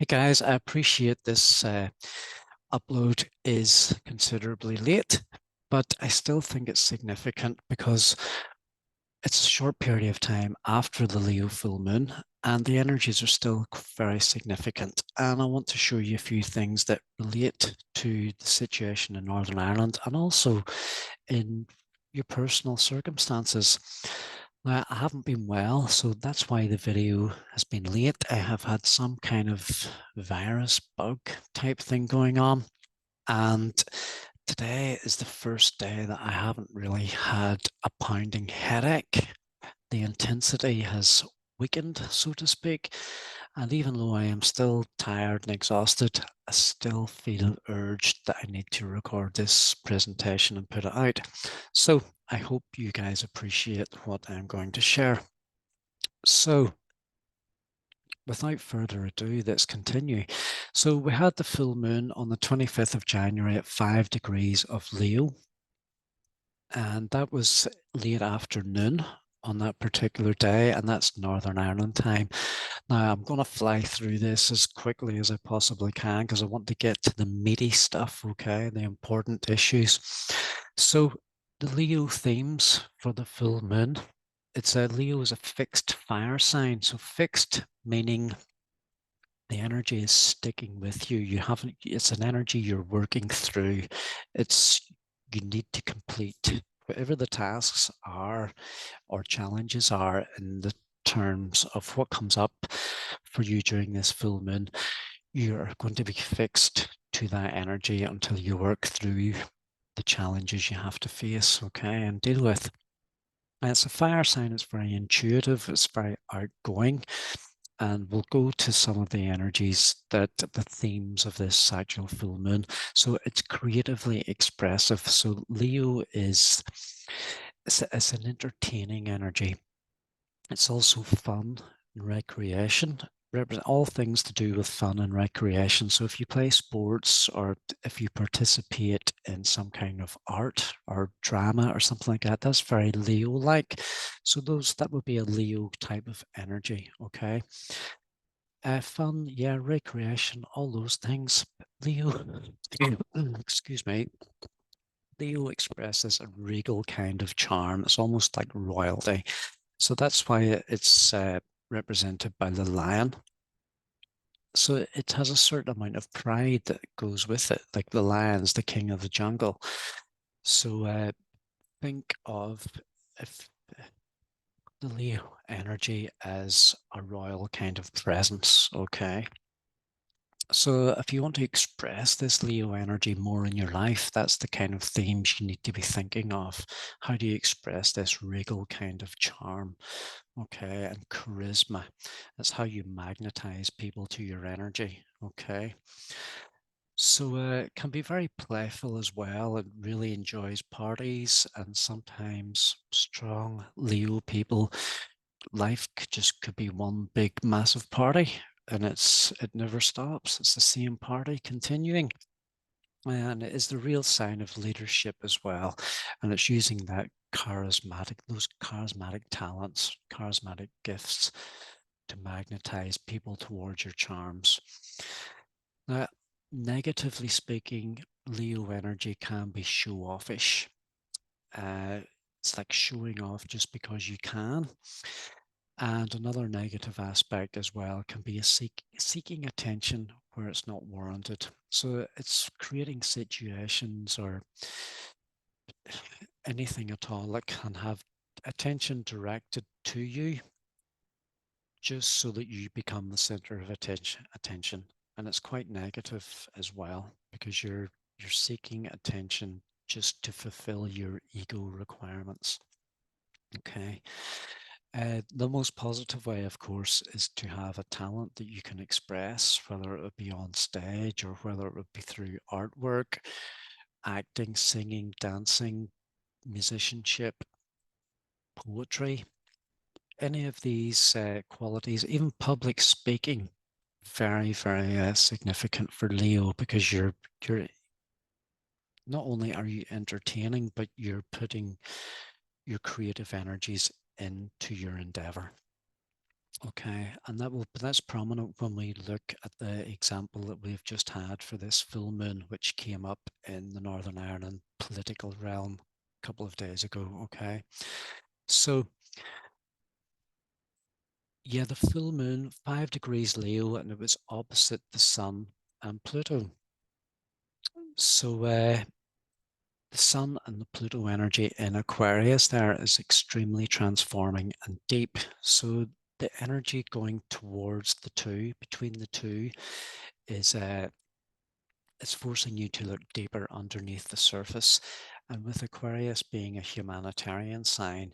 Hey guys, I appreciate this upload is considerably late, but I still think it's significant because it's a short period of time after the Leo full moon and the energies are still very significant. And I want to show you a few things that relate to the situation in Northern Ireland and also in your personal circumstances. Now, I haven't been well, so that's why the video has been late. I have had some kind of virus bug type thing going on. And today is the first day that I haven't really had a pounding headache. The intensity has weakened, so to speak. And even though I am still tired and exhausted, I still feel urged that I need to record this presentation and put it out. So I hope you guys appreciate what I'm going to share. So without further ado, let's continue. So we had the full moon on the 25th of January at 5 degrees of Leo. And that was late afternoon on that particular day, and that's Northern Ireland time. Now, I'm going to fly through this as quickly as I possibly can because I want to get to the meaty stuff, okay, the important issues. So, the Leo themes for the full moon. It's a Leo is a fixed fire sign. So, fixed meaning the energy is sticking with you. You haven't, it's an energy you're working through. It's, you need to complete whatever the tasks are or challenges are in the terms of what comes up for you during this full moon. You're going to be fixed to that energy until you work through the challenges you have to face, okay, and deal with. And it's a fire sign, it's very intuitive, it's very outgoing. And we'll go to some of the energies that the themes of this actual full moon. So it's creatively expressive. So Leo is it's an entertaining energy. It's also fun and recreation. Represent all things to do with fun and recreation. So if you play sports or if you participate in some kind of art or drama or something like that, that's very Leo-like. So that would be a Leo type of energy, okay? Fun, yeah, recreation, all those things. Leo, excuse me, Leo expresses a regal kind of charm. It's almost like royalty. So that's why it's represented by the lion. So it has a certain amount of pride that goes with it, like the lion's the king of the jungle. So think of if the Leo energy as a royal kind of presence, okay? So if you want to express this Leo energy more in your life, that's the kind of themes you need to be thinking of. How do you express this regal kind of charm, okay, and charisma? That's how you magnetize people to your energy, okay? So it can be very playful as well. It really enjoys parties, and sometimes strong Leo people, life could be one big massive party, and it never stops. It's the same party continuing. And it is the real sign of leadership as well. And it's using those charismatic talents, charismatic gifts to magnetize people towards your charms. Now, negatively speaking, Leo energy can be show-offish. It's like showing off just because you can. And another negative aspect as well can be seeking attention where it's not warranted. So it's creating situations or anything at all that can have attention directed to you just so that you become the center of attention. And it's quite negative as well because you're seeking attention just to fulfill your ego requirements. Okay. The most positive way, of course, is to have a talent that you can express, whether it would be on stage or whether it would be through artwork, acting, singing, dancing, musicianship, poetry, any of these qualities, even public speaking, very, very significant for Leo because you're not only are you entertaining, but you're putting your creative energies into your endeavor. Okay, and that's prominent when we look at the example that we've just had for this full moon, which came up in the Northern Ireland political realm a couple of days ago. Okay, so yeah, the full moon, 5 degrees Leo, and it was opposite the Sun and Pluto. So the Sun and the Pluto energy in Aquarius there is extremely transforming and deep. So the energy going towards the two, between the two, is it's forcing you to look deeper underneath the surface. And with Aquarius being a humanitarian sign,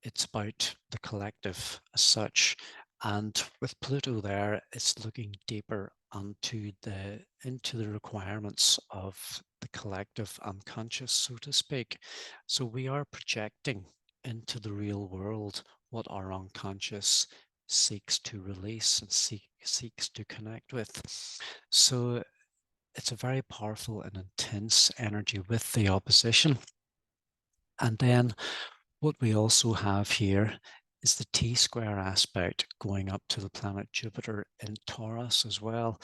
it's about the collective as such. And with Pluto there, it's looking deeper into the requirements of the collective unconscious, so to speak. So we are projecting into the real world what our unconscious seeks to release and seeks to connect with. So it's a very powerful and intense energy with the opposition. And then what we also have here is the T-square aspect going up to the planet Jupiter in Taurus as well.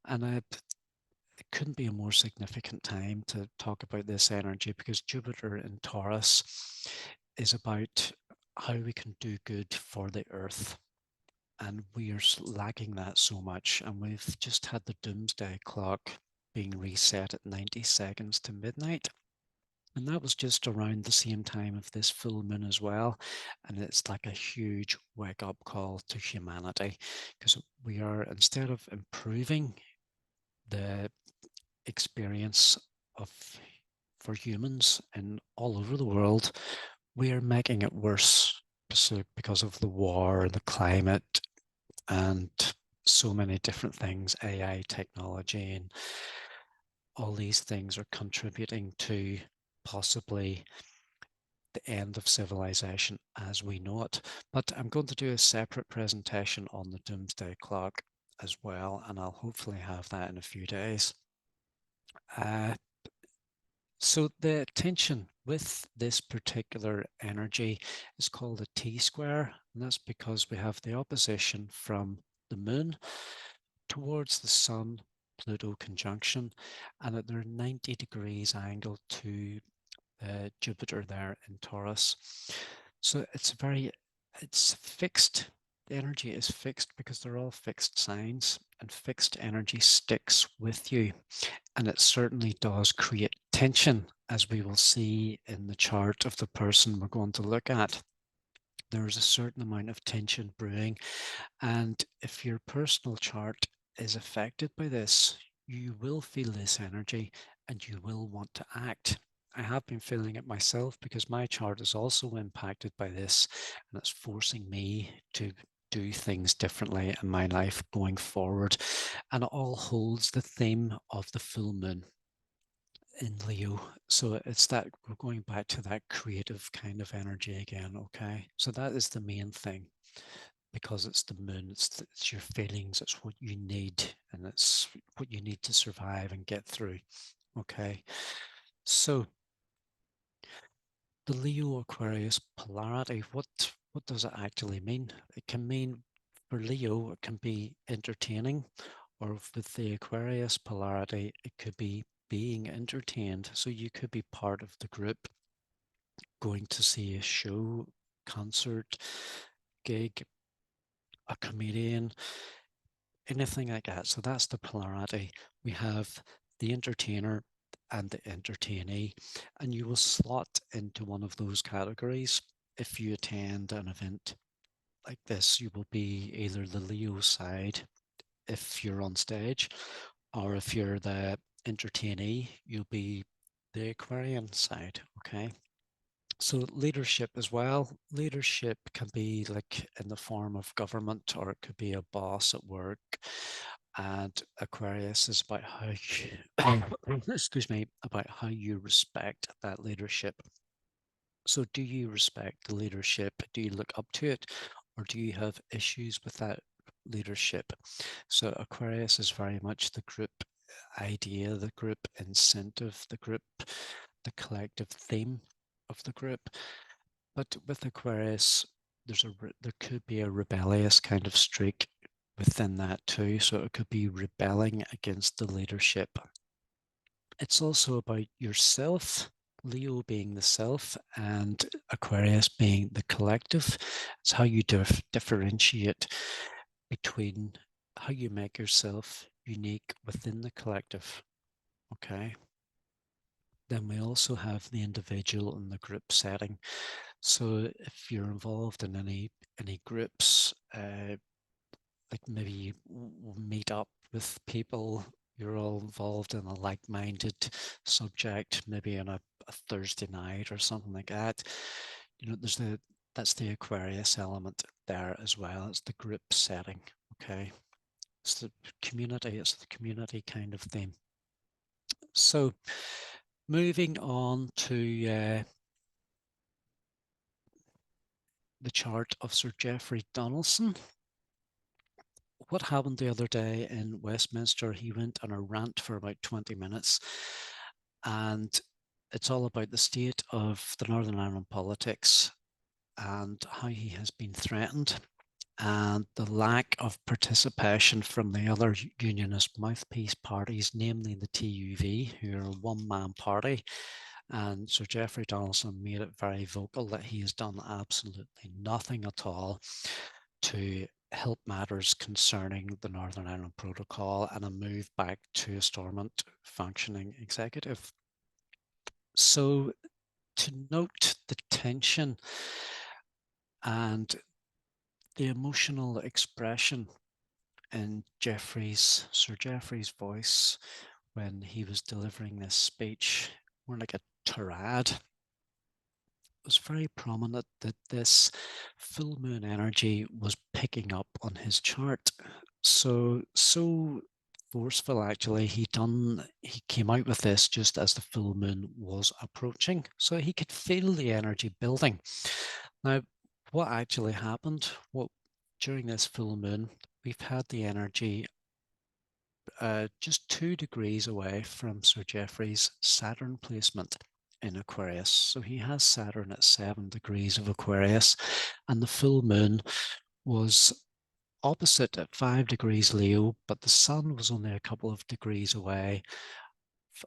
And it couldn't be a more significant time to talk about this energy, because Jupiter in Taurus is about how we can do good for the earth. And we are lacking that so much. And we've just had the doomsday clock being reset at 90 seconds to midnight. And that was just around the same time of this full moon as well. And it's like a huge wake up call to humanity, because we are, instead of improving the experience of for humans in all over the world, we are making it worse because of the war, the climate, and so many different things, AI technology, and all these things are contributing to possibly the end of civilization as we know it. But I'm going to do a separate presentation on the doomsday clock as well, and I'll hopefully have that in a few days. Uh, so the tension with this particular energy is called a T-square, and that's because we have the opposition from the moon towards the sun, Pluto conjunction, and at their 90 degrees angle to Jupiter there in Taurus. So it's fixed. The energy is fixed because they're all fixed signs, and fixed energy sticks with you. And it certainly does create tension, as we will see in the chart of the person we're going to look at. There is a certain amount of tension brewing, and if your personal chart is affected by this, you will feel this energy and you will want to act. I have been feeling it myself because my chart is also impacted by this, and it's forcing me to do things differently in my life going forward. And it all holds the theme of the full moon in Leo. So it's that we're going back to that creative kind of energy again. Okay. So that is the main thing, because it's the moon, it's your feelings, it's what you need, and it's what you need to survive and get through. Okay. So the Leo Aquarius polarity, what does it actually mean? It can mean, for Leo, it can be entertaining, or with the Aquarius polarity, it could be being entertained. So you could be part of the group, going to see a show, concert, gig, a comedian, anything like that. So that's the polarity. We have the entertainer and the entertainee, and you will slot into one of those categories. If you attend an event like this, you will be either the Leo side if you're on stage, or if you're the entertainee, you'll be the Aquarian side. Okay. So leadership as well. Leadership can be like in the form of government, or it could be a boss at work. And Aquarius is about how you, excuse me, about how you respect that leadership. So do you respect the leadership? Do you look up to it? Or do you have issues with that leadership? So Aquarius is very much the group idea, the group incentive, the collective theme of the group. But with Aquarius, there could be a rebellious kind of streak within that too. So it could be rebelling against the leadership. It's also about yourself, Leo being the self and Aquarius being the collective. It's how you differentiate between how you make yourself unique within the collective. Okay. Then we also have the individual and the group setting. So if you're involved in any groups, like maybe you meet up with people, you're all involved in a like-minded subject, maybe on a Thursday night or something like that. You know, that's the Aquarius element there as well. It's the group setting. Okay. It's the community kind of theme. So moving on to the chart of Sir Geoffrey Donaldson. What happened the other day in Westminster? He went on a rant for about 20 minutes, and it's all about the state of the Northern Ireland politics and how he has been threatened, and the lack of participation from the other Unionist mouthpiece parties, namely the TUV, who are a one-man party. And Sir Geoffrey Donaldson made it very vocal that he has done absolutely nothing at all to help matters concerning the Northern Ireland Protocol and a move back to a Stormont functioning executive. So to note the tension and the emotional expression in Sir Geoffrey's voice when he was delivering this speech, more like a tirade, was very prominent that this full moon energy was picking up on his chart. So forceful actually. He came out with this just as the full moon was approaching, so he could feel the energy building. Now, what actually happened? Well, during this full moon, we've had the energy just 2 degrees away from Sir Geoffrey's Saturn placement in Aquarius. So he has Saturn at 7 degrees of Aquarius, and the full moon was opposite at 5 degrees Leo, but the sun was only a couple of degrees away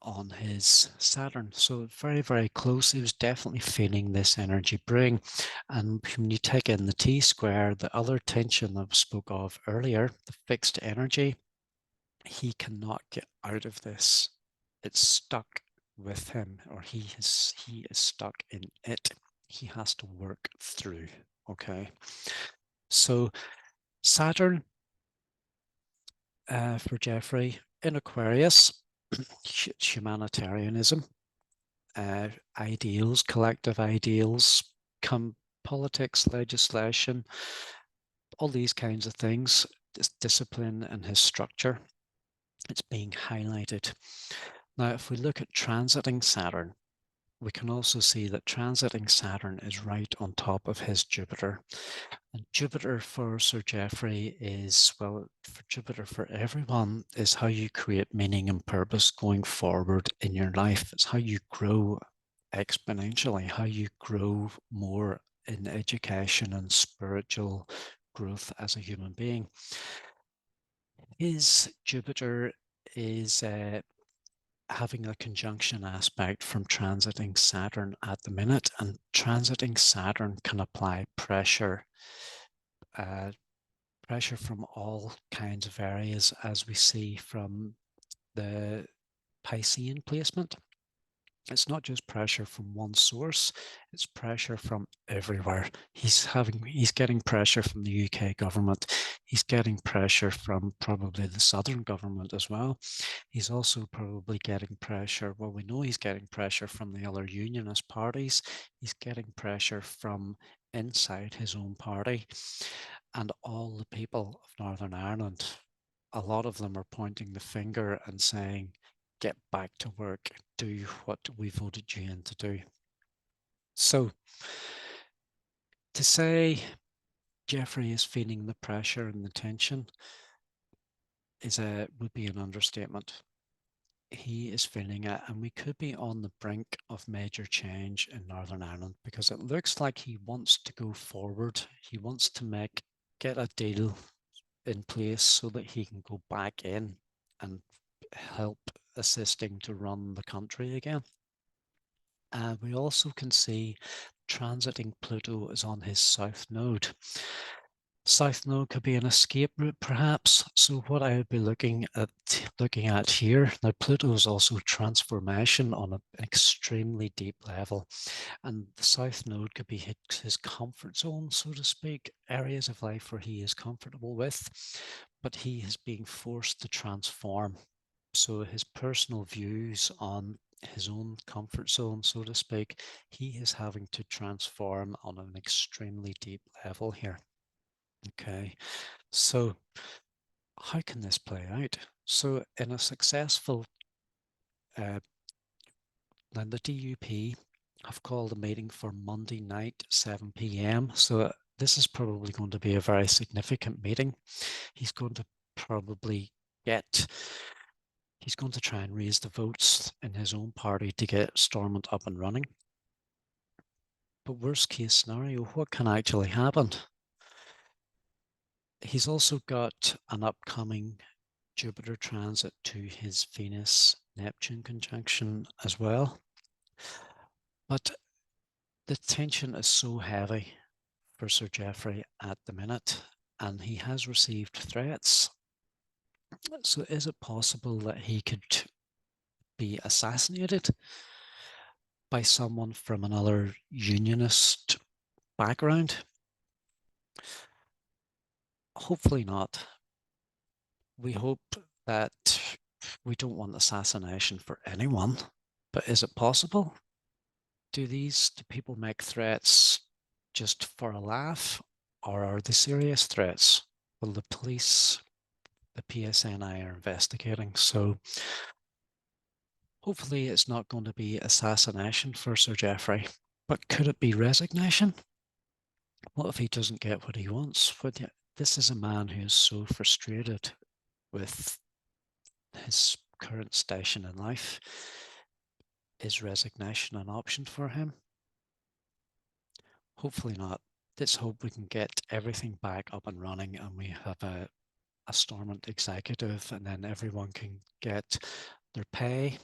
on his Saturn. So very, very close. He was definitely feeling this energy bring. And when you take in the T-square, the other tension I spoke of earlier, the fixed energy, he cannot get out of this. It's stuck with him, or he is stuck in it. He has to work through. Okay. So Saturn for Geoffrey in Aquarius, humanitarianism, ideals, collective ideals, politics, legislation, all these kinds of things, this discipline and his structure, it's being highlighted. Now, if we look at transiting Saturn, we can also see that transiting Saturn is right on top of his Jupiter. And Jupiter for Sir Geoffrey is, well, for Jupiter for everyone, is how you create meaning and purpose going forward in your life. It's how you grow exponentially, how you grow more in education and spiritual growth as a human being. His Jupiter is having a conjunction aspect from transiting Saturn at the minute, and transiting Saturn can apply pressure from all kinds of areas, as we see from the Piscean placement. It's not just pressure from one source, it's pressure from everywhere. He's getting pressure from the UK government. He's getting pressure from probably the Southern government as well. He's also probably getting pressure. Well, we know he's getting pressure from the other Unionist parties. He's getting pressure from inside his own party. And all the people of Northern Ireland, a lot of them are pointing the finger and saying, get back to work, do what we voted you in to do. So to say Geoffrey is feeling the pressure and the tension would be an understatement. he is feeling it, and we could be on the brink of major change in Northern Ireland, because it looks like he wants to go forward. He wants to get a deal in place so that he can go back in and help assisting to run the country again. We also can see transiting Pluto is on his south node. South node could be an escape route, perhaps. So what I would be looking at here, now Pluto is also transformation on an extremely deep level, and the south node could be his comfort zone, so to speak, areas of life where he is comfortable with, but he is being forced to transform. So his personal views on his own comfort zone, so to speak, he is having to transform on an extremely deep level here. Okay, so how can this play out? So in a successful, now the DUP have called a meeting for Monday night, 7 p.m. So this is probably going to be a very significant meeting. He's going to probably get, he's going to try and raise the votes in his own party to get Stormont up and running. But worst case scenario, what can actually happen? He's also got an upcoming Jupiter transit to his Venus-Neptune conjunction as well. But the tension is so heavy for Sir Geoffrey at the minute, and he has received threats. So is it possible that he could be assassinated by someone from another Unionist background? Hopefully not. We hope that we don't want assassination for anyone, but is it possible? Do people make threats just for a laugh, or are they serious threats? Well, the police, the PSNI are investigating, so hopefully it's not going to be assassination for Sir Geoffrey, but could it be resignation? What if he doesn't get what he wants? This is a man who is so frustrated with his current station in life. Is resignation an option for him? Hopefully not. Let's hope we can get everything back up and running, and we have a Stormont executive, and then everyone can get their pay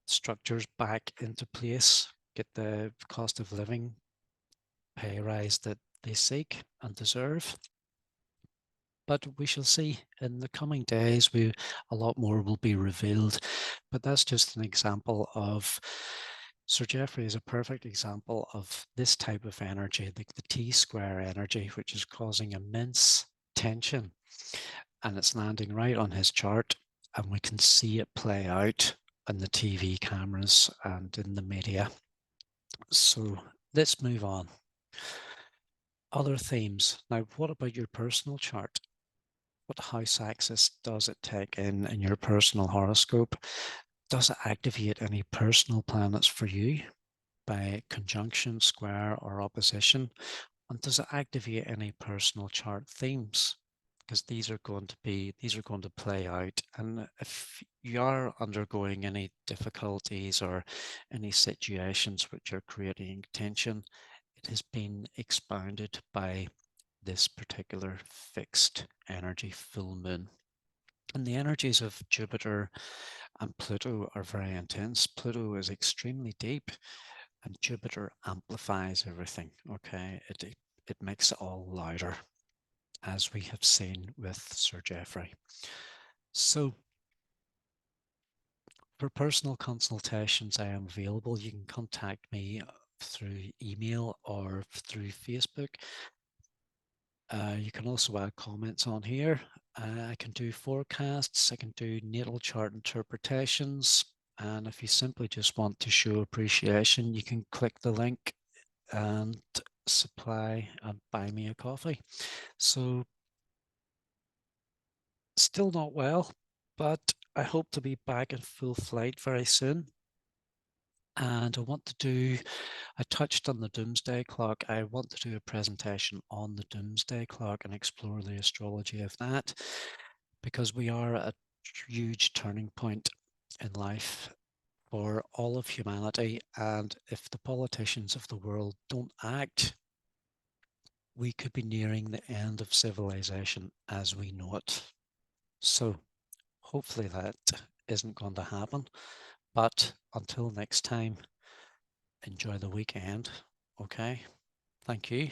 structures back into place, get the cost of living pay rise that they seek and deserve. But we shall see in the coming days. A lot more will be revealed, but that's just an example of Sir Geoffrey is a perfect example of this type of energy, the T-square energy, which is causing immense tension, and it's landing right on his chart, and we can see it play out on the TV cameras and in the media. So let's move on. Other themes. Now, what about your personal chart? What house axis does it take in your personal horoscope? Does it activate any personal planets for you by conjunction, square, or opposition? And does it activate any personal chart themes? Because these are going to play out. And if you are undergoing any difficulties or any situations which are creating tension, it has been expounded by this particular fixed energy full moon. And the energies of Jupiter and Pluto are very intense. Pluto is extremely deep, and Jupiter amplifies everything. Okay, it makes it all louder, as we have seen with Sir Geoffrey. So for personal consultations, I am available. You can contact me through email or through Facebook. You can also add comments on here. I can do forecasts, I can do natal chart interpretations, and if you simply just want to show appreciation, you can click the link and supply and buy me a coffee. So still not well, but I hope to be back in full flight very soon. And I touched on the doomsday clock. I want to do a presentation on the doomsday clock and explore the astrology of that, because we are at huge turning point in life for all of humanity. And if the politicians of the world don't act, we could be nearing the end of civilization as we know it. So hopefully that isn't going to happen. But until next time, enjoy the weekend. Okay. Thank you.